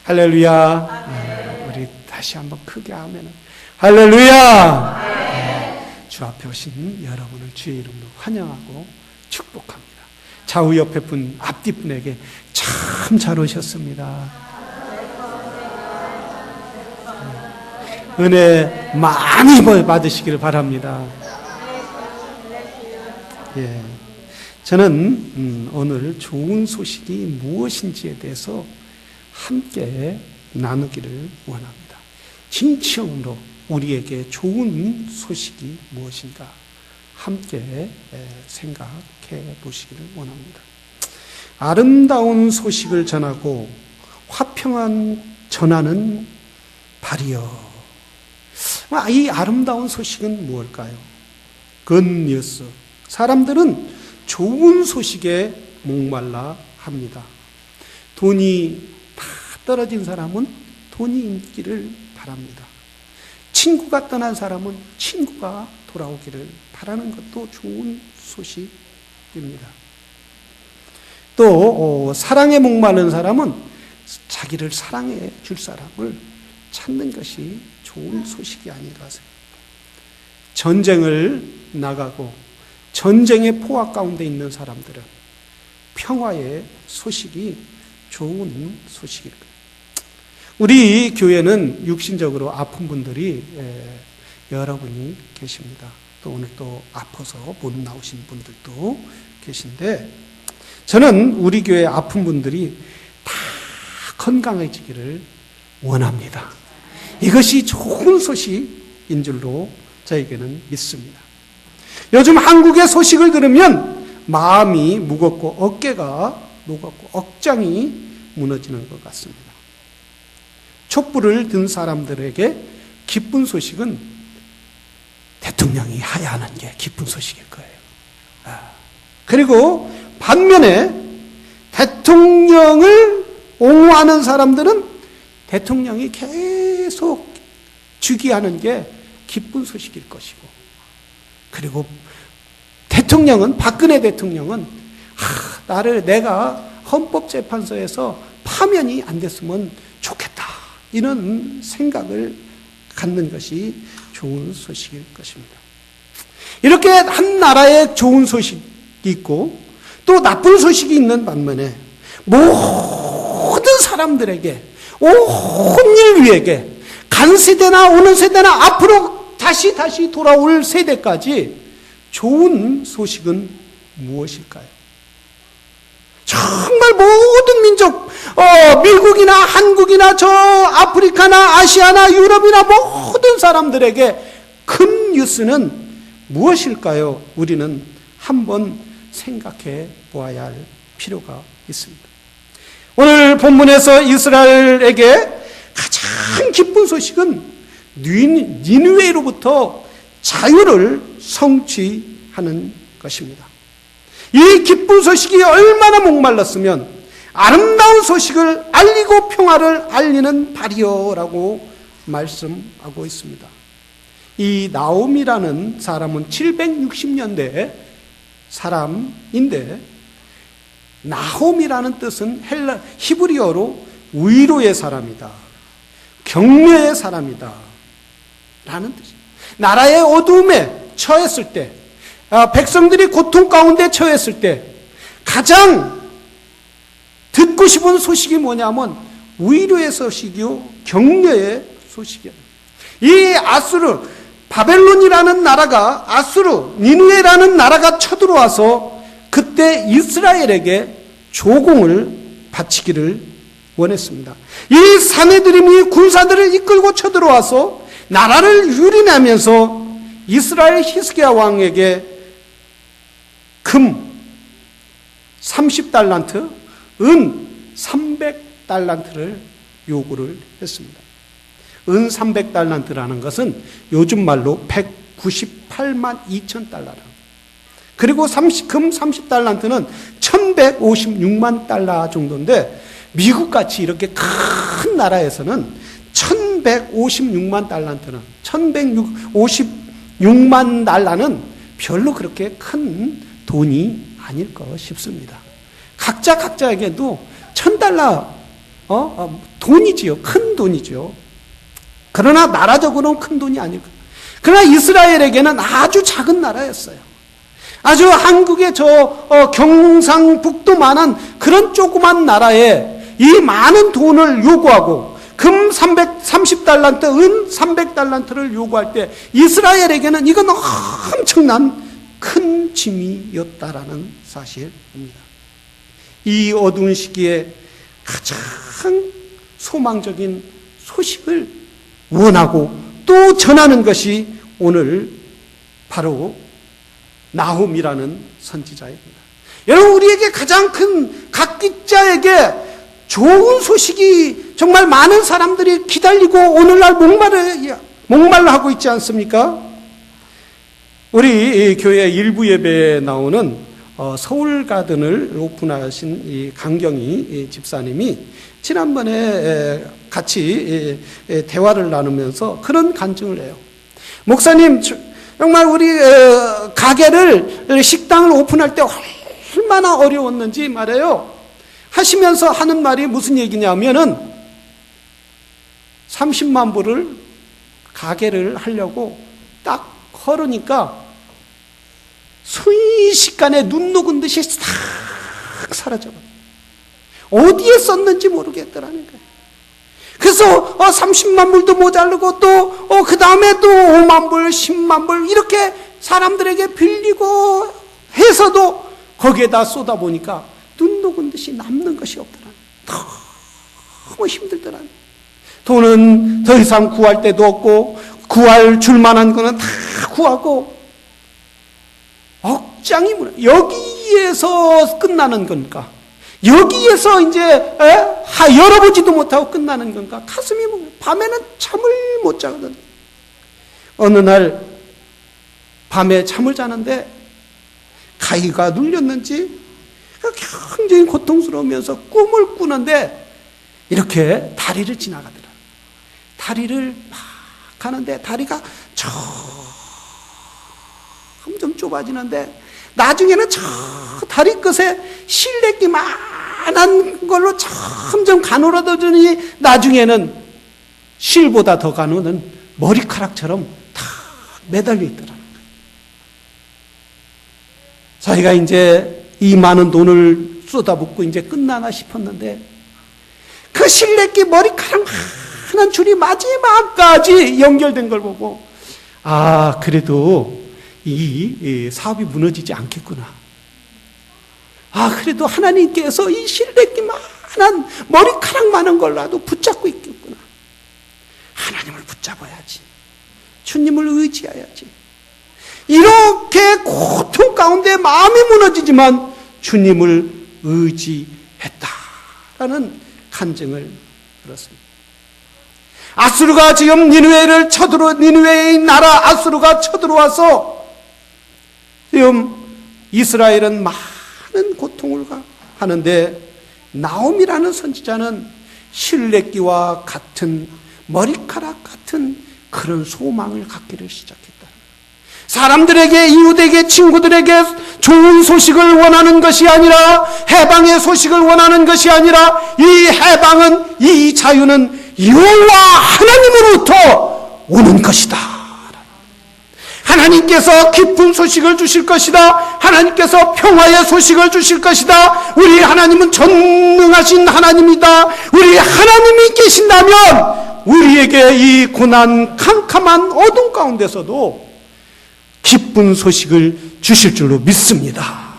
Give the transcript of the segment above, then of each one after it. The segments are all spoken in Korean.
할렐루야. 우리 다시 한번 크게 아멘. 할렐루야. 주 앞에 오신 여러분을 주의 이름으로 환영하고 축복합니다. 좌우 옆에 분, 앞뒤 분에게 참 잘 오셨습니다. 은혜 많이 받으시기를 바랍니다. 예. 저는 오늘 좋은 소식이 무엇인지에 대해서 함께 나누기를 원합니다. 진정으로 우리에게 좋은 소식이 무엇인가 함께 생각해 보시기를 원합니다. 아름다운 소식을 전하고 화평한 전하는 발이여. 이 아름다운 소식은 무엇일까요? 굿뉴스. 사람들은 좋은 소식에 목말라 합니다. 돈이 다 떨어진 사람은 돈이 있기를 바랍니다. 친구가 떠난 사람은 친구가 돌아오기를 바라는 것도 좋은 소식입니다. 또 사랑에 목마른 사람은 자기를 사랑해 줄 사람을 찾는 것이 좋은 소식이 아닌가 생각합니다. 전쟁을 나가고 전쟁의 포화 가운데 있는 사람들은 평화의 소식이 좋은 소식일 거예요. 우리 교회는 육신적으로 아픈 분들이 여러분이 계십니다. 또 오늘 또 아파서 못 나오신 분들도 계신데, 저는 우리 교회 아픈 분들이 다 건강해지기를 원합니다. 이것이 좋은 소식인 줄로 저에게는 믿습니다. 요즘 한국의 소식을 들으면 마음이 무겁고 어깨가 무겁고 억장이 무너지는 것 같습니다. 촛불을 든 사람들에게 기쁜 소식은 대통령이 하야하는 게 기쁜 소식일 거예요. 그리고 반면에 대통령을 옹호하는 사람들은 대통령이 계속 즉위하는 게 기쁜 소식일 것이고, 그리고 대통령은, 박근혜 대통령은 내가 헌법재판소에서 파면이 안 됐으면 좋겠다, 이런 생각을 갖는 것이 좋은 소식일 것입니다. 이렇게 한 나라에 좋은 소식이 있고 또 나쁜 소식이 있는 반면에 모든 사람들에게, 온 인류에게, 간 세대나 오는 세대나 앞으로 다시 돌아올 세대까지 좋은 소식은 무엇일까요? 정말 모든 민족, 미국이나 한국이나 저 아프리카나 아시아나 유럽이나 모든 사람들에게 큰 뉴스는 무엇일까요? 우리는 한번 생각해 보아야 할 필요가 있습니다. 오늘 본문에서 이스라엘에게 가장 기쁜 소식은 니느웨로부터 자유를 성취하는 것입니다. 이 기쁜 소식이 얼마나 목말랐으면 아름다운 소식을 알리고 평화를 알리는 발이여라고 말씀하고 있습니다. 이 나옴이라는 사람은 760년대 사람인데, 나홈이라는 뜻은 히브리어로 위로의 사람이다, 격려의 사람이다 라는 뜻입니다. 나라의 어두움에 처했을 때, 백성들이 고통 가운데 처했을 때 가장 듣고 싶은 소식이 뭐냐면 위로의 소식이요, 격려의 소식이에요. 이 아수르, 바벨론이라는 나라가, 아수르, 니느웨라는 나라가 쳐들어와서 그때 이스라엘에게 조공을 바치기를 원했습니다. 이 사내들이 군사들을 이끌고 쳐들어와서 나라를 유린하면서 이스라엘 히스기야 왕에게 금 30달란트, 은 300달란트를 요구를 했습니다. 은 300달란트라는 것은 요즘 말로 198만 2천 달러라. 그리고 금 30달란트는 1156만 달러 정도인데, 미국같이 이렇게 큰 나라에서는 1156만 달란트는, 1156만 달러는 별로 그렇게 큰 돈이 아닐까 싶습니다. 각자에게도 1000달러 돈이지요. 큰 돈이죠. 그러나 나라적으로는 큰 돈이 아니고, 그러나 이스라엘에게는 아주 작은 나라였어요. 아주 한국의 경상북도만한 그런 조그만 나라에 이 많은 돈을 요구하고 금 330달란트, 은 300달란트를 요구할 때 이스라엘에게는 이건 엄청난 큰 짐이었다라는 사실입니다. 이 어두운 시기에 가장 소망적인 소식을 원하고 또 전하는 것이 오늘 바로 나훔이라는 선지자입니다. 여러분, 우리에게 가장 큰 각기자에게 좋은 소식이 정말 많은 사람들이 기다리고 오늘날 목말라 하고 있지 않습니까? 우리 교회 일부 예배에 나오는 서울가든을 오픈하신 이 강경희 집사님이 지난번에 같이 대화를 나누면서 그런 간증을 해요. 목사님, 정말 우리 가게를, 식당을 오픈할 때 얼마나 어려웠는지 말해요. 하시면서 하는 말이 무슨 얘기냐면은 30만 불을 가게를 하려고 딱 걸으니까 순식간에 눈 녹은 듯이 싹 사라져버려요. 어디에 썼는지 모르겠더라는 거예요. 그래서 30만 불도 모자르고 또 그 다음에 또 5만 불, 10만 불 이렇게 사람들에게 빌리고 해서도 거기에다 쏟아보니까 눈 녹은 듯이 남는 것이 없더라는 거예요. 너무 힘들더라는 거예요. 돈은 더 이상 구할 데도 없고 구할 줄만한 거는 다 구하고 억장이 무너. 여기에서 끝나는 건가? 여기에서 이제 열어보지도 못하고 끝나는 건가? 가슴이 무거워요. 밤에는 잠을 못 자거든. 어느 날 밤에 잠을 자는데 가위가 눌렸는지 굉장히 고통스러우면서 꿈을 꾸는데 이렇게 다리를 지나가더라. 다리를 막 가는데 다리가 점점 좁아지는데 나중에는 저 다리 끝에 실내기만한 걸로 점점 가늘어지더니 나중에는 실보다 더 가누는 머리카락처럼 다 매달려 있더라는 거예요. 자기가 이제 이 많은 돈을 쏟아붓고 이제 끝나나 싶었는데 그 실내기 머리카락 하나 줄이 마지막까지 연결된 걸 보고 그래도 이 사업이 무너지지 않겠구나. 그래도 하나님께서 이 실내기만한 머리카락 많은 걸라도 붙잡고 있겠구나. 하나님을 붙잡아야지. 주님을 의지해야지. 이렇게 고통 가운데 마음이 무너지지만 주님을 의지했다라는 간증을 들었습니다. 아수르가 지금 니느웨의 나라 아수르가 쳐들어와서 지금 이스라엘은 많은 고통을 하는데 나홈이라는 선지자는 실내기와 같은 머리카락 같은 그런 소망을 갖기를 시작했다. 사람들에게, 이웃에게, 친구들에게 좋은 소식을 원하는 것이 아니라, 해방의 소식을 원하는 것이 아니라, 이 해방은, 이 자유는 여호와 하나님으로부터 오는 것이다. 하나님께서 기쁜 소식을 주실 것이다. 하나님께서 평화의 소식을 주실 것이다. 우리 하나님은 전능하신 하나님이다. 우리 하나님이 계신다면 우리에게 이 고난 캄캄한 어둠 가운데서도 기쁜 소식을 주실 줄로 믿습니다.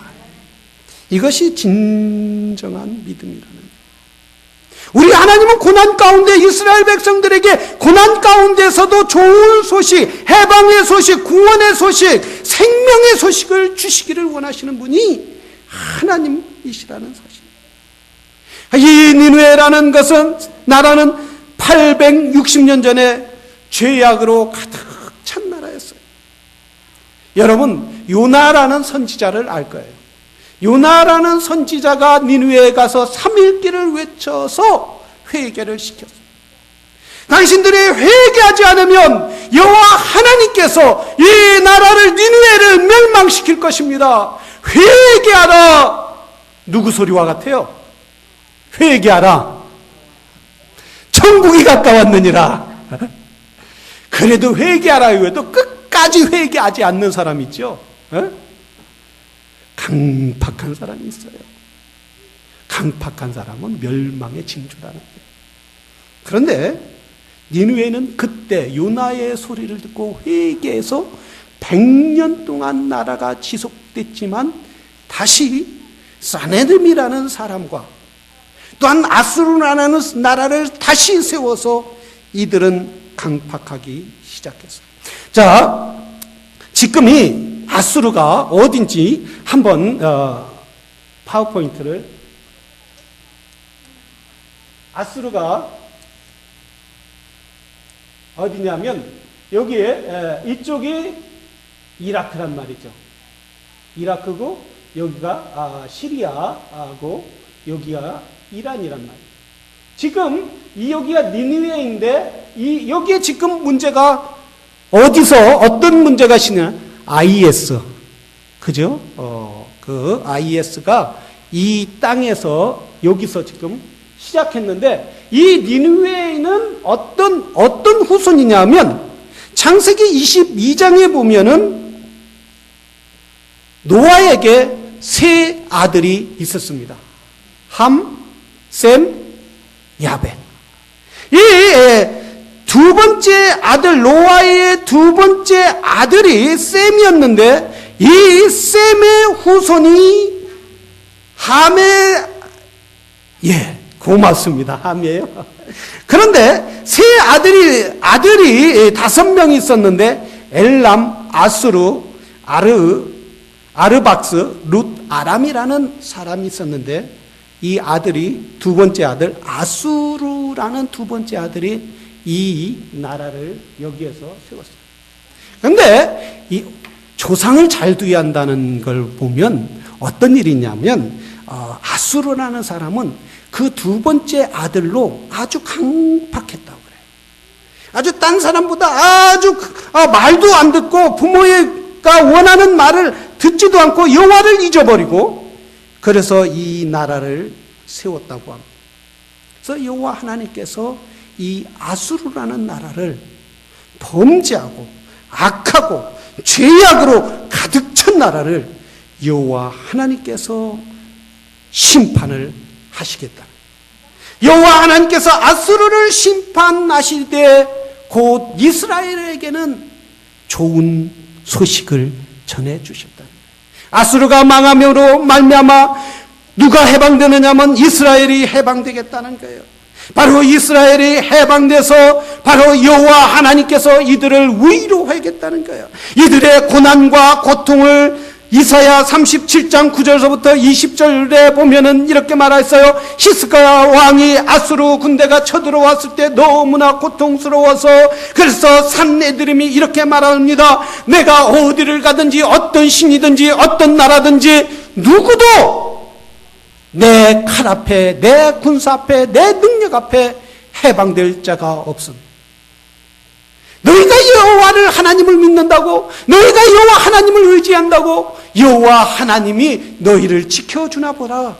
이것이 진정한 믿음이라는 거예요. 우리 하나님은 고난 가운데 이스라엘 백성들에게 고난 가운데서도 좋은 소식, 해방의 소식, 구원의 소식, 생명의 소식을 주시기를 원하시는 분이 하나님이시라는 사실. 이 니느웨라는 것은, 나라는 860년 전에 죄악으로 가득 찬 나라였어요. 여러분, 요나라는 선지자를 알 거예요. 요나라는 선지자가 니느웨에 가서 3일길을 외쳐서 회개를 시켰어요. 당신들이 회개하지 않으면 여호와 하나님께서 이 나라를, 니느웨를 멸망시킬 것입니다. 회개하라. 누구 소리와 같아요? 회개하라. 왕국이 가까웠느니라. 그래도 회개하라 해도 끝까지 회개하지 않는 사람 있죠. 강팍한 사람이 있어요. 강팍한 사람은 멸망의 징조라는 거예요. 그런데 니느웨는 그때 요나의 소리를 듣고 회개해서 100년 동안 나라가 지속됐지만 다시 사네림이라는 사람과 또한 아수르라는 나라를 다시 세워서 이들은 강팍하기 시작했어요. 자, 지금 이 아수르가 어딘지 한번 파워포인트를, 아수르가 어디냐면 여기에 이쪽이 이라크란 말이죠. 이라크고 여기가 시리아고 여기가 이란이란 말이에요. 지금 여기가 니느웨인데 여기에 지금 문제가 어디서 어떤 문제가 시냐? IS. 그죠? 그 IS가 이 땅에서 여기서 지금 시작했는데 이 니느웨는 어떤 후손이냐면 창세기 22장에 보면은 노아에게 세 아들이 있었습니다. 함, 셈, 야벳. 이 두 번째 아들, 노아의 두 번째 아들이 셈이었는데 이 셈의 후손이 함의, 고맙습니다. 함이에요. 그런데 세 아들이 5명이 있었는데 엘람, 아수르, 아르박스, 룻, 아람이라는 사람이 있었는데 이 아들이 두 번째 아들 아수르라는 두 번째 아들이 이 나라를 여기에서 세웠어요. 그런데 이 조상을 잘 두어야 한다는 걸 보면 어떤 일이 있냐면 아수르라는 사람은 그 두 번째 아들로 아주 강팍했다고 그래요. 아주 딴 사람보다 아주 말도 안 듣고 부모가 원하는 말을 듣지도 않고 여호와를 잊어버리고 그래서 이 나라를 세웠다고 합니다. 그래서 여호와 하나님께서 이 아수르라는 나라를 범죄하고 악하고 죄악으로 가득 찬 나라를 여호와 하나님께서 심판을 하시겠다. 여호와 하나님께서 아수르를 심판하실 때 곧 이스라엘에게는 좋은 소식을 전해 주셨다. 아수르가 망함으로 말미암아 누가 해방되느냐면 이스라엘이 해방되겠다는 거예요. 바로 이스라엘이 해방돼서 바로 여호와 하나님께서 이들을 위로하겠다는 거예요. 이들의 고난과 고통을 이사야 37장 9절서부터 20절에 보면은 이렇게 말했어요. 히스기야 왕이 아수르 군대가 쳐들어왔을 때 너무나 고통스러워서 그래서 산헤드림이 이렇게 말합니다. 내가 어디를 가든지 어떤 신이든지 어떤 나라든지 누구도 내 칼 앞에 내 군사 앞에 내 능력 앞에 해방될 자가 없음. 너희가 여호와를 하나님을 믿는다고 너희가 여호와 하나님을 의지한다고 여호와 하나님이 너희를 지켜주나 보라.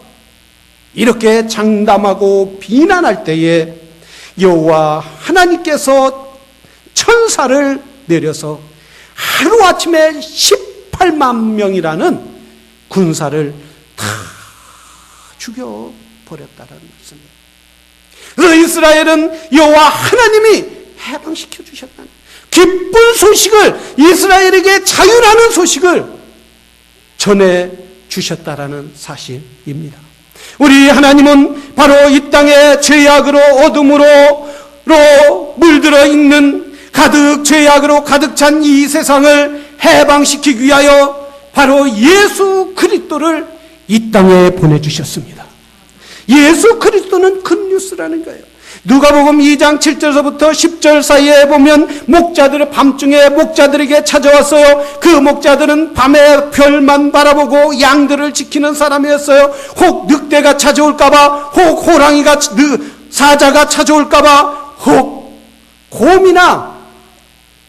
이렇게 장담하고 비난할 때에 여호와 하나님께서 천사를 내려서 하루아침에 18만 명이라는 군사를 다 죽여버렸다는 것입니다. 그래서 이스라엘은 여호와 하나님이 해방시켜 주셨다는 기쁜 소식을 이스라엘에게 자유라는 소식을 전해 주셨다라는 사실입니다. 우리 하나님은 바로 이 땅에 죄악으로 어둠으로 물들어 있는 가득 죄악으로 가득 찬 이 세상을 해방시키기 위하여 바로 예수 그리스도를 이 땅에 보내주셨습니다. 예수 그리스도는 굿뉴스라는 거예요. 누가복음 2장 7절서부터 10절 사이에 보면 목자들은 밤중에 목자들에게 찾아왔어요. 그 목자들은 밤에 별만 바라보고 양들을 지키는 사람이었어요. 혹 늑대가 찾아올까봐, 혹 호랑이가 사자가 찾아올까봐, 혹 곰이나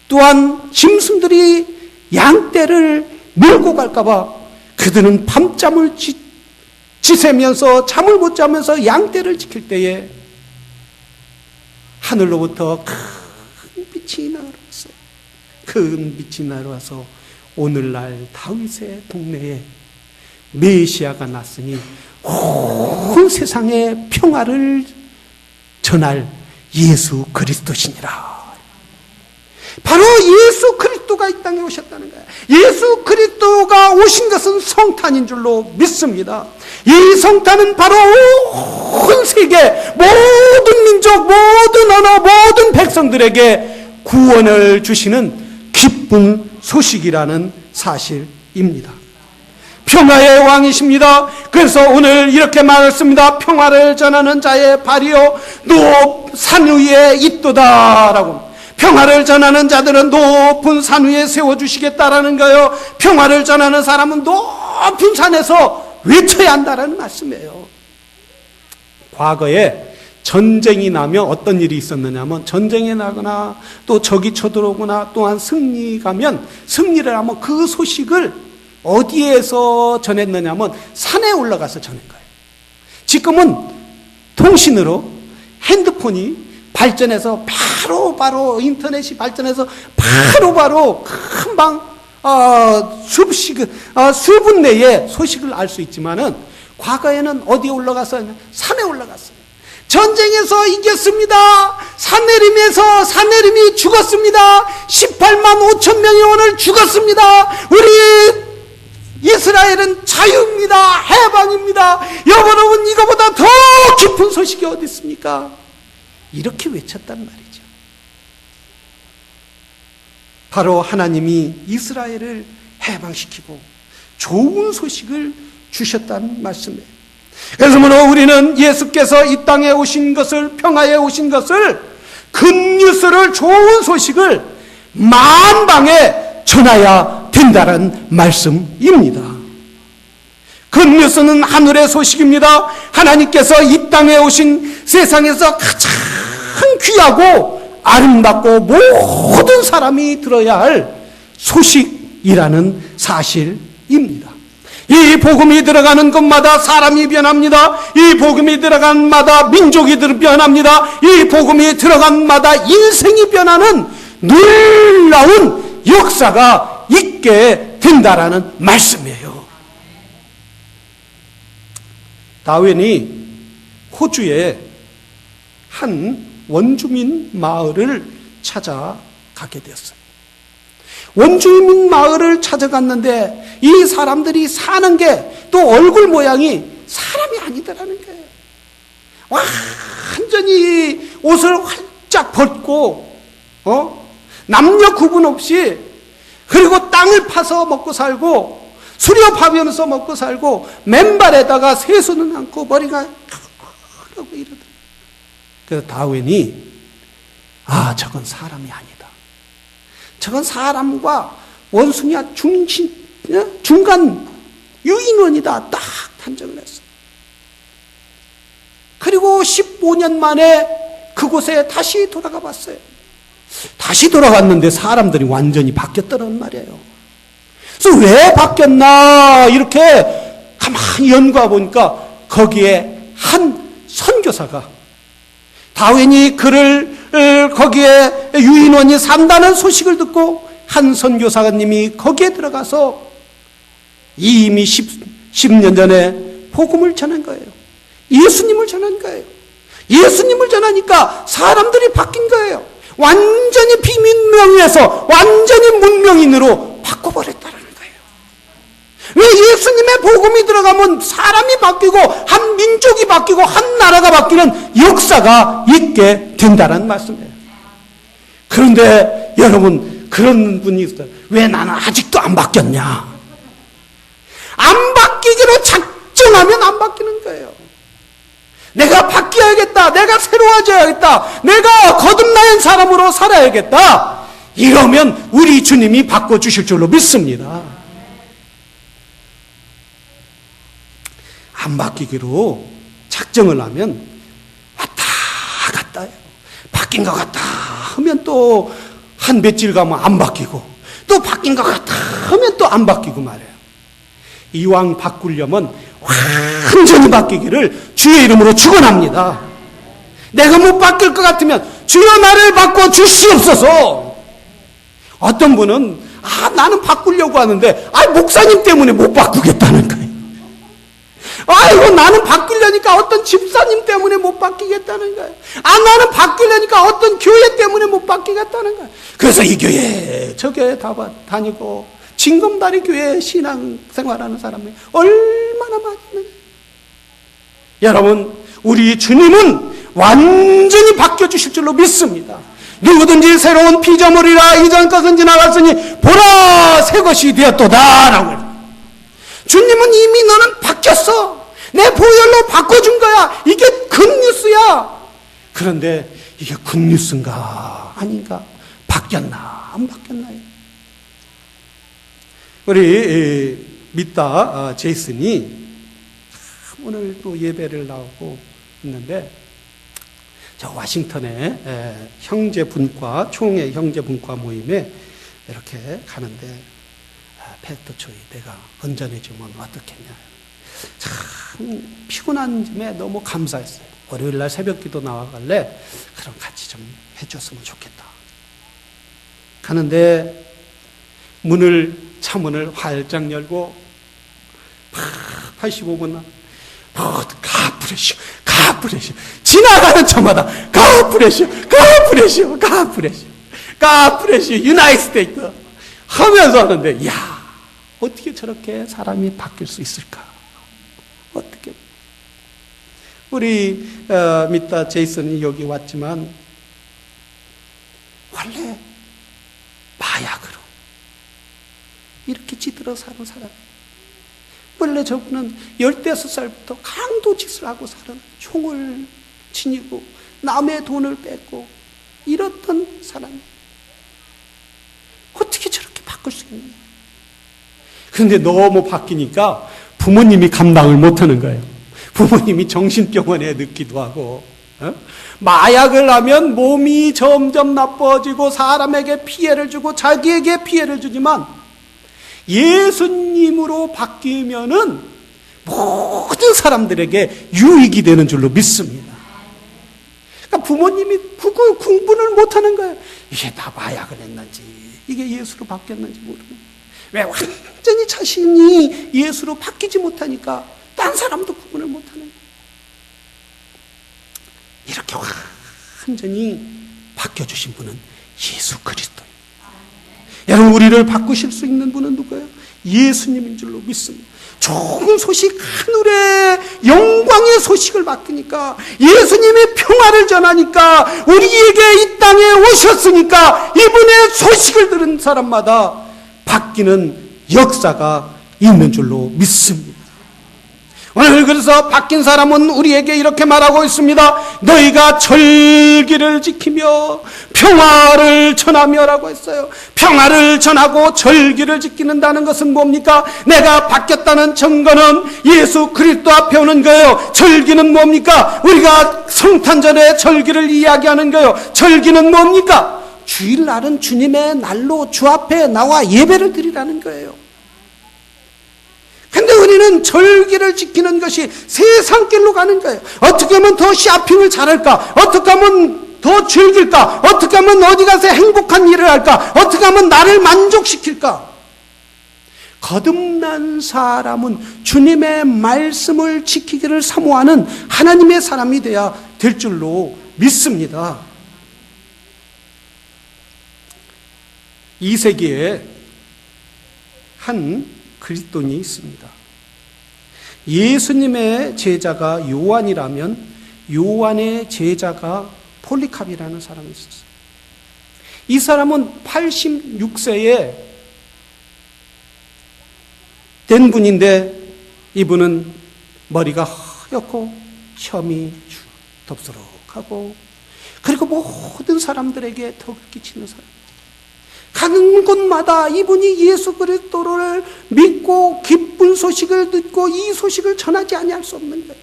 또한 짐승들이 양떼를 몰고 갈까봐 그들은 밤잠을 지새면서 잠을 못 자면서 양떼를 지킬 때에 하늘로부터 큰 빛이 날아왔어요. 큰 빛이 날아와서 오늘날 다윗의 동네에 메시아가 났으니 온 세상에 평화를 전할 예수 그리스도시니라. 바로 예수 그리스도가 이 땅에 오셨다는 거예요. 예수 그리스도가 오신 것은 성탄인 줄로 믿습니다. 이 성탄은 바로 온 세계 모든 민족, 모든 언어, 모든 백성들에게 구원을 주시는 기쁜 소식이라는 사실입니다. 평화의 왕이십니다. 그래서 오늘 이렇게 말했습니다. 평화를 전하는 자의 발이요 높은 산 위에 있도다라고. 평화를 전하는 자들은 높은 산 위에 세워주시겠다라는 거예요. 평화를 전하는 사람은 높은 산에서 외쳐야 한다라는 말씀이에요. 과거에 전쟁이 나면 어떤 일이 있었느냐면, 전쟁이 나거나 또 적이 쳐들어오거나 또한 승리가면, 승리를 하면 그 소식을 어디에서 전했느냐면 산에 올라가서 전한 거예요. 지금은 통신으로 핸드폰이 발전해서 바로 인터넷이 발전해서 바로 금방 수분 내에 소식을 알 수 있지만은, 과거에는 어디에 올라가서 산에 올라갔어요. 전쟁에서 이겼습니다. 산내림이 죽었습니다. 18만 5천 명이 오늘 죽었습니다. 우리 이스라엘은 자유입니다. 해방입니다. 여러분, 이거보다 더 깊은 소식이 어디 있습니까? 이렇게 외쳤단 말이죠. 바로 하나님이 이스라엘을 해방시키고 좋은 소식을 주셨다는 말씀이에요. 그래서 우리는 예수께서 이 땅에 오신 것을, 평화에 오신 것을, 굿뉴스를, 좋은 소식을 만방에 전해야 된다는 말씀입니다. 굿뉴스는 하늘의 소식입니다. 하나님께서 이 땅에 오신 세상에서 가장 귀하고 아름답고 모든 사람이 들어야 할 소식이라는 사실입니다. 이 복음이 들어가는 곳마다 사람이 변합니다. 이 복음이 들어간 마다 민족이 변합니다. 이 복음이 들어간 마다 인생이 변하는 놀라운 역사가 있게 된다라는 말씀이에요. 다윈이 호주에 한 원주민 마을을 찾아가게 되었어요. 원주민 마을을 찾아갔는데 이 사람들이 사는 게 또 얼굴 모양이 사람이 아니더라는 거예요. 완전히 옷을 활짝 벗고 남녀 구분 없이, 그리고 땅을 파서 먹고 살고 수렵하면서 먹고 살고, 맨발에다가 세수는 않고 머리가 그러고 이러더라고요. 그래서 다윈이 저건 사람이 아니다. 저건 사람과 원숭이와 중간 유인원이다. 딱 판정을 했어요. 그리고 15년 만에 그곳에 다시 돌아가 봤어요. 다시 돌아갔는데 사람들이 완전히 바뀌었다는 말이에요. 그래서 왜 바뀌었나 이렇게 가만히 연구해 보니까 거기에 한 선교사가, 다윈이 그를 거기에 유인원이 산다는 소식을 듣고 한 선교사님이 거기에 들어가서 이미 10년 전에 복음을 전한 거예요. 예수님을 전한 거예요. 예수님을 전하니까 사람들이 바뀐 거예요. 완전히 비문명에서 완전히 문명인으로 바꿔버렸다는 거예요. 왜? 예수님의 복음이 들어가면 사람이 바뀌고 한 민족이 바뀌고 한 나라가 바뀌는 역사가 있게 된다는 말씀이에요. 그런데 여러분, 그런 분이 있어요. 왜 나는 아직도 안 바뀌었냐? 안 바뀌기로 작정하면 안 바뀌는 거예요. 내가 바뀌어야겠다. 내가 새로워져야겠다. 내가 거듭난 사람으로 살아야겠다. 이러면 우리 주님이 바꿔주실 줄로 믿습니다. 안 바뀌기로 작정을 하면 왔다 갔다 해요. 바뀐 것 같다 하면 또 한 며칠 가면 안 바뀌고, 또 바뀐 것 같다 하면 또 안 바뀌고 말이에요. 이왕 바꾸려면 완전히 바뀌기를 주의 이름으로 축원합니다. 내가 못 바뀔 것 같으면 주여 나를 바꿔 주시옵소서. 어떤 분은 나는 바꾸려고 하는데 목사님 때문에 못 바꾸겠다는 거예요. 아이고 나는 바뀌려니까 어떤 집사님 때문에 못 바뀌겠다는 거예요. 나는 바뀌려니까 어떤 교회 때문에 못 바뀌겠다는 거예요. 그래서 이 교회 저 교회 다 다니고 징검다리 교회 신앙생활하는 사람이 얼마나 많이 있는지. 여러분 우리 주님은 완전히 바뀌어주실 줄로 믿습니다. 누구든지 새로운 피조물이라 이전 것은 지나갔으니 보라 새 것이 되었도다 라고. 주님은 이미 너는 바뀌었어. 내 보혈로 바꿔준 거야. 이게 굿뉴스야. 그런데 이게 굿뉴스인가 아닌가? 바뀌었나 안 바뀌었나요? 우리 믿다 제이슨이 오늘 또 예배를 나오고 있는데 저 와싱턴에 형제분과 총회 형제분과 모임에 이렇게 가는데 패스터 초이 내가 건전해지면 어떻겠냐. 참 피곤한 점에 너무 감사했어요. 월요일날 새벽기도 나와갈래? 그럼 같이 좀 해줬으면 좋겠다. 가는데 차문을 활짝 열고 85분 가프레시오 지나가는 차마다 가프레시오 유나이티드 스테이트 하면서 하는데 야 어떻게 저렇게 사람이 바뀔 수 있을까? 어떻게? 우리 믿다 제이슨이 여기 왔지만 원래 마약으로 이렇게 찌들어 사는 사람. 원래 저분은 15살부터 강도짓을 하고 사는, 총을 지니고 남의 돈을 뺏고 이렇던 사람. 어떻게 저렇게 바꿀 수 있느냐? 그런데 너무 바뀌니까 부모님이 감당을 못하는 거예요. 부모님이 정신병원에 넣기도 하고, 마약을 하면 몸이 점점 나빠지고 사람에게 피해를 주고 자기에게 피해를 주지만 예수님으로 바뀌면은 모든 사람들에게 유익이 되는 줄로 믿습니다. 그러니까 부모님이 공부를 못하는 거예요. 이게 다 마약을 했는지 이게 예수로 바뀌었는지 모르는 거예요. 왜 완전히 자신이 예수로 바뀌지 못하니까 딴 사람도 구분을 못하는 거예요. 이렇게 완전히 바뀌어주신 분은 예수 그리스도예요. 여러분 우리를 바꾸실 수 있는 분은 누구예요? 예수님인 줄로 믿습니다. 좋은 소식, 하늘의 영광의 소식을 맡기니까 예수님의 평화를 전하니까 우리에게 이 땅에 오셨으니까 이분의 소식을 들은 사람마다 바뀌는 역사가 있는 줄로 믿습니다. 오늘 그래서 바뀐 사람은 우리에게 이렇게 말하고 있습니다. 너희가 절기를 지키며 평화를 전하며라고 했어요. 평화를 전하고 절기를 지키는다는 것은 뭡니까? 내가 바뀌었다는 증거는 예수 그리스도 앞에 오는 거예요. 절기는 뭡니까? 우리가 성탄절에 절기를 이야기하는 거예요. 절기는 뭡니까? 주일날은 주님의 날로 주 앞에 나와 예배를 드리라는 거예요. 근데 우리는 절기를 지키는 것이 세상길로 가는 거예요. 어떻게 하면 더 쇼핑을 잘할까? 어떻게 하면 더 즐길까? 어떻게 하면 어디 가서 행복한 일을 할까? 어떻게 하면 나를 만족시킬까? 거듭난 사람은 주님의 말씀을 지키기를 사모하는 하나님의 사람이 돼야 될 줄로 믿습니다. 2세기에 한 그리스도인이 있습니다. 예수님의 제자가 요한이라면 요한의 제자가 폴리캅이라는 사람이 있었어요. 이 사람은 86세에 된 분인데 이분은 머리가 허옇고 혐이 덥수룩하고 그리고 모든 사람들에게 덕을 끼치는 사람. 가는 곳마다 이분이 예수 그리스도를 믿고 기쁜 소식을 듣고 이 소식을 전하지 아니할 수 없는 거예요.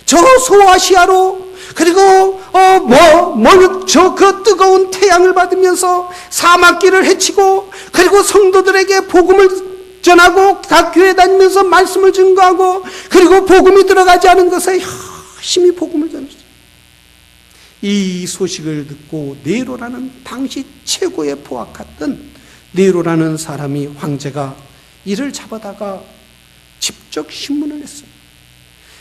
저 소아시아로 그리고 저 그 뜨거운 태양을 받으면서 사막길을 헤치고 그리고 성도들에게 복음을 전하고 각 교회 다니면서 말씀을 증거하고 그리고 복음이 들어가지 않은 것에 열심히 복음을 전했어요. 이 소식을 듣고 네로라는 당시 최고의 포악했던 네로라는 사람이 황제가 이를 잡아다가 직접 신문을 했어요.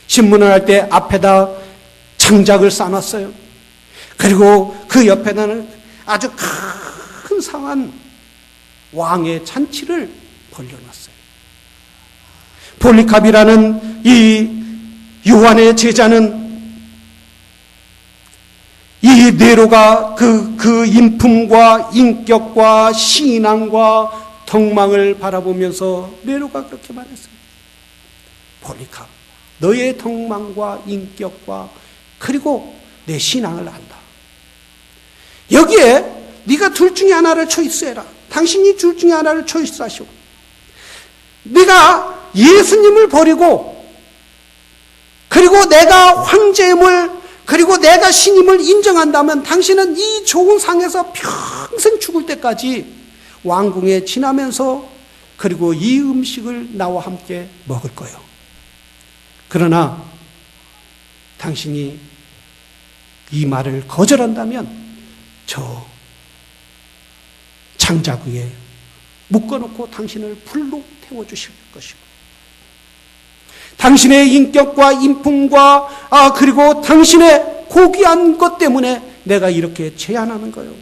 신문을 할 때 앞에다 장작을 쌓아놨어요. 그리고 그 옆에다는 아주 큰 상한 왕의 잔치를 벌려놨어요. 폴리캅이라는 이 요한의 제자는 이 네로가 그 인품과 인격과 신앙과 덕망을 바라보면서 네로가 그렇게 말했어요. 폴리캅, 너의 덕망과 인격과 그리고 내 신앙을 안다. 여기에 네가 둘 중에 하나를 초이스해라. 당신이 둘 중에 하나를 초이스하시오. 네가 예수님을 버리고 그리고 내가 황제임을 그리고 내가 신임을 인정한다면 당신은 이 좋은 상에서 평생 죽을 때까지 왕궁에 지나면서 그리고 이 음식을 나와 함께 먹을 거예요. 그러나 당신이 이 말을 거절한다면 저 장작 위에 묶어놓고 당신을 불로 태워주실 것이고 당신의 인격과 인품과 그리고 당신의 고귀한 것 때문에 내가 이렇게 제안하는 거예요.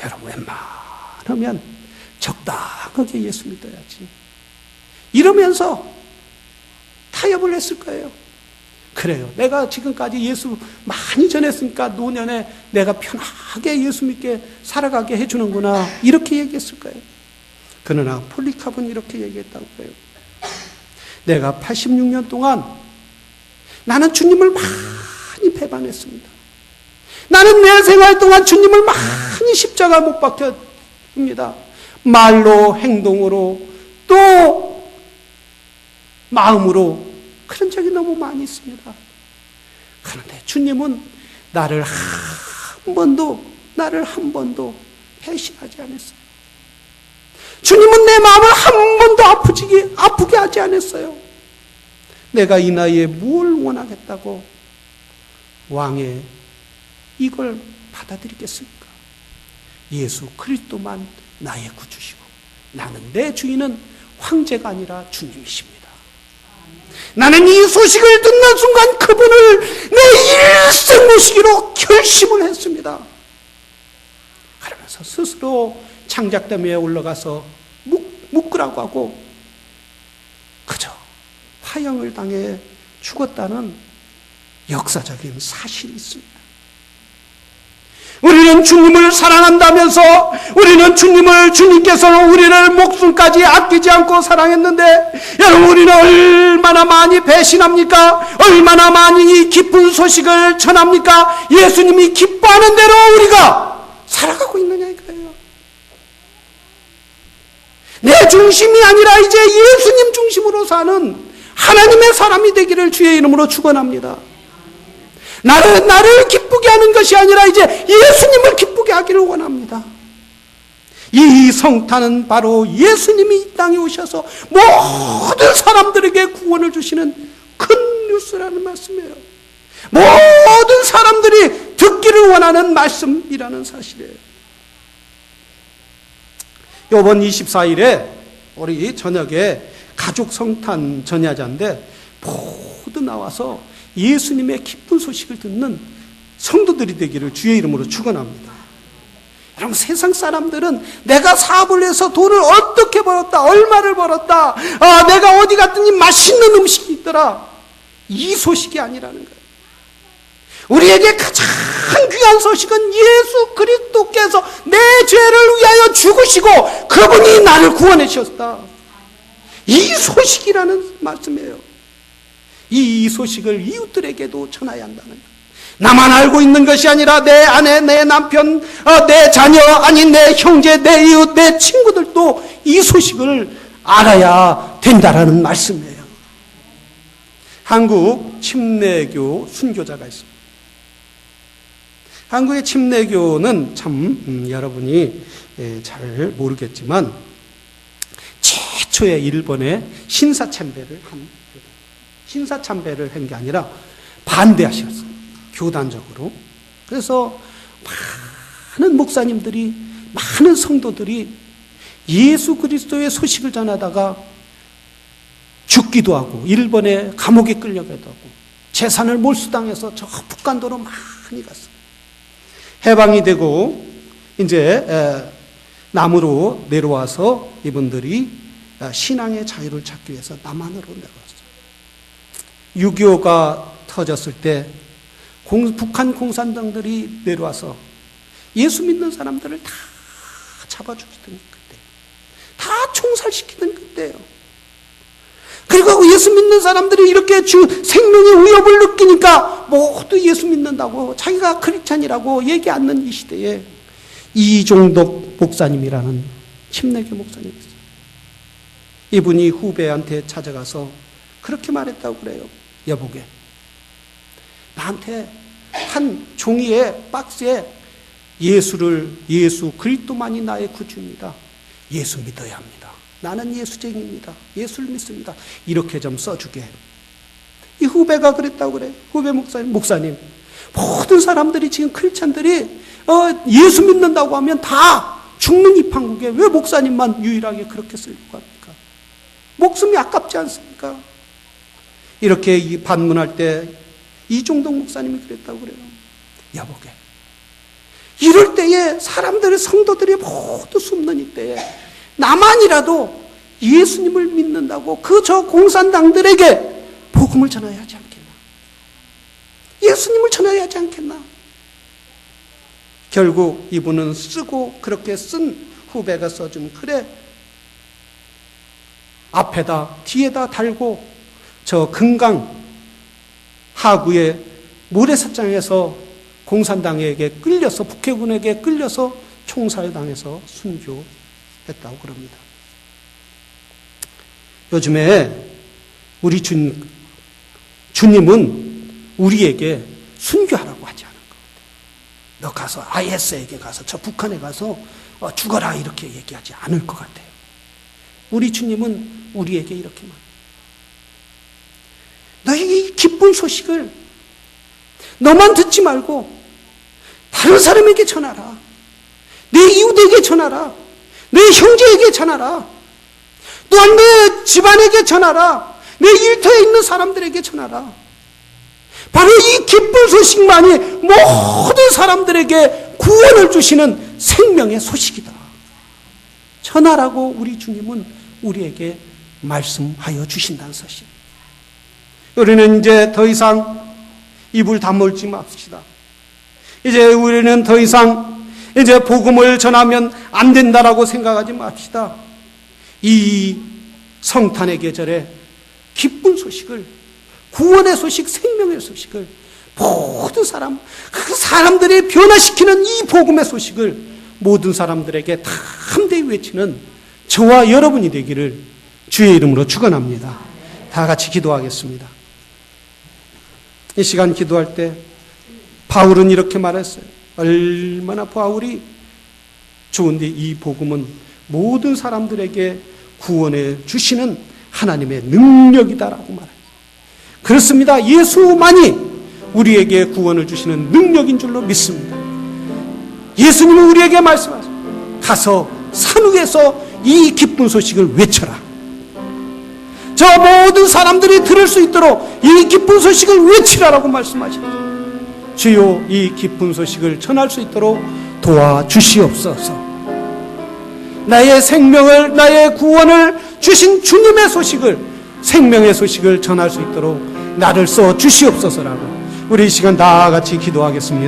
여러분 웬만하면 적당하게 예수 믿어야지. 이러면서 타협을 했을 거예요. 그래요. 내가 지금까지 예수 많이 전했으니까 노년에 내가 편하게 예수 믿게 살아가게 해주는구나. 이렇게 얘기했을 거예요. 그러나 폴리캅은 이렇게 얘기했다고 해요. 내가 86년 동안 나는 주님을 많이 배반했습니다. 나는 내 생활 동안 주님을 많이 십자가 못 박혔습니다. 말로, 행동으로, 또 마음으로 그런 적이 너무 많이 있습니다. 그런데 주님은 나를 한 번도 배신하지 않았어요. 주님은 내 마음을 한 번도 아프게 하지 않았어요. 내가 이 나이에 뭘 원하겠다고 왕의 이걸 받아들이겠습니까? 예수 그리스도만 나의 구주시고 나는 내 주인은 황제가 아니라 주님이십니다. 나는 이 소식을 듣는 순간 그분을 내 일생 모시기로 결심을 했습니다. 그러면서 스스로 창작담 위에 올라가서 묶으라고 하고 그저 화형을 당해 죽었다는 역사적인 사실이 있습니다. 우리는 주님을 사랑한다면서 우리는 주님께서는 우리를 목숨까지 아끼지 않고 사랑했는데 여러분 우리는 얼마나 많이 배신합니까? 얼마나 많이 이 기쁜 소식을 전합니까? 예수님이 기뻐하는 대로 우리가 살아가고 있느냐 이거예요. 내 중심이 아니라 이제 예수님 중심으로 사는 하나님의 사람이 되기를 주의 이름으로 축원합니다. 나를 기쁘게 하는 것이 아니라 이제 예수님을 기쁘게 하기를 원합니다. 이 성탄은 바로 예수님이 이 땅에 오셔서 모든 사람들에게 구원을 주시는 큰 뉴스라는 말씀이에요. 모든 사람들이 듣기를 원하는 말씀이라는 사실이에요. 이번 24일에 우리 저녁에 가족 성탄 전야자인데 모두 나와서 예수님의 기쁜 소식을 듣는 성도들이 되기를 주의 이름으로 축원합니다. 여러분 세상 사람들은 내가 사업을 해서 돈을 어떻게 벌었다, 얼마를 벌었다, 내가 어디 갔더니 맛있는 음식이 있더라, 이 소식이 아니라는 거예요. 우리에게 가장 귀한 소식은 예수 그리스도께서 내 죄를 위하여 죽으시고 그분이 나를 구원해 주셨다, 이 소식이라는 말씀이에요. 이 소식을 이웃들에게도 전해야 한다는 거예요. 나만 알고 있는 것이 아니라 내 아내, 내 남편, 내 자녀, 아니 내 형제, 내 이웃, 내 친구들도 이 소식을 알아야 된다라는 말씀이에요. 한국 침례교 순교자가 있습니다. 한국의 침례교는 참 여러분이 잘 모르겠지만 최초에 일본에 신사참배를 한 게 아니라 반대하셨어요. 교단적으로. 그래서 많은 목사님들이, 많은 성도들이 예수 그리스도의 소식을 전하다가 죽기도 하고, 일본에 감옥에 끌려가기도 하고, 재산을 몰수당해서 저 북한도로 많이 갔어요. 해방이 되고 이제 남으로 내려와서 이분들이 신앙의 자유를 찾기 위해서 남한으로 내려왔어요. 6.25가 터졌을 때 북한 공산당들이 내려와서 예수 믿는 사람들을 다 잡아주던 그때, 다 총살시키던 그때예요. 그리고 예수 믿는 사람들이 이렇게 생명의 위협을 느끼니까 모두 예수 믿는다고, 자기가 크리스찬이라고 얘기 않는 이 시대에 이종덕 목사님이라는 침례교 목사님이 있어요. 이분이 후배한테 찾아가서 그렇게 말했다고 그래요. 여보게, 나한테 한 종이에, 박스에 예수 그리스도만이 나의 구주입니다. 예수 믿어야 합니다. 나는 예수쟁이입니다. 예수를 믿습니다. 이렇게 좀 써주게. 이 후배가 그랬다고 그래. 후배 목사님. 모든 사람들이 지금 크리스찬들이 예수 믿는다고 하면 다 죽는 이 판국에 왜 목사님만 유일하게 그렇게 쓰려고 합니까? 목숨이 아깝지 않습니까? 이렇게 반문할 때 이종덕 목사님이 그랬다고 그래요. 여보게, 이럴 때에 사람들의, 성도들이 모두 숨는 이때에 나만이라도 예수님을 믿는다고 저 공산당들에게 복음을 전해야 하지 않겠나? 예수님을 전해야 하지 않겠나? 결국 이분은 쓰고, 그렇게 쓴 후배가 써준 글에 앞에다 뒤에다 달고 저 금강 하구의 모래사장에서 공산당에게 끌려서, 북해군에게 끌려서 총살당해서 순교했다고 그럽니다. 요즘에 우리 주님은 우리에게 순교하라고 하지 않은 것 같아요. 너 가서 IS에게 가서, 저 북한에 가서 죽어라 이렇게 얘기하지 않을 것 같아요. 우리 주님은 우리에게 이렇게 말해요. 너희 이 기쁜 소식을 너만 듣지 말고 다른 사람에게 전하라. 내 이웃에게 전하라. 내 형제에게 전하라. 또한 내 집안에게 전하라. 내 일터에 있는 사람들에게 전하라. 바로 이 기쁜 소식만이 모든 사람들에게 구원을 주시는 생명의 소식이다. 전하라고 우리 주님은 우리에게 말씀하여 주신다는 사실. 우리는 이제 더 이상 입을 다물지 맙시다. 이제 우리는 더 이상 이제 복음을 전하면 안 된다라고 생각하지 맙시다. 이 성탄의 계절에 기쁜 소식을, 구원의 소식, 생명의 소식을 모든 사람, 그 사람들이 변화시키는 이 복음의 소식을 모든 사람들에게 다 함대히 외치는 저와 여러분이 되기를 주의 이름으로 축원합니다. 다 같이 기도하겠습니다. 이 시간 기도할 때 바울은 이렇게 말했어요. 얼마나 바울이 좋은데, 이 복음은 모든 사람들에게 구원해 주시는 하나님의 능력이다라고 말해요. 그렇습니다. 예수만이 우리에게 구원을 주시는 능력인 줄로 믿습니다. 예수님은 우리에게 말씀하세요. 가서 산 위에서 이 기쁜 소식을 외쳐라. 저 모든 사람들이 들을 수 있도록 이 기쁜 소식을 외치라라고 말씀하십니다. 주여, 이 기쁜 소식을 전할 수 있도록 도와주시옵소서. 나의 생명을, 나의 구원을 주신 주님의 소식을, 생명의 소식을 전할 수 있도록 나를 써 주시옵소서라고 우리 이 시간 다 같이 기도하겠습니다.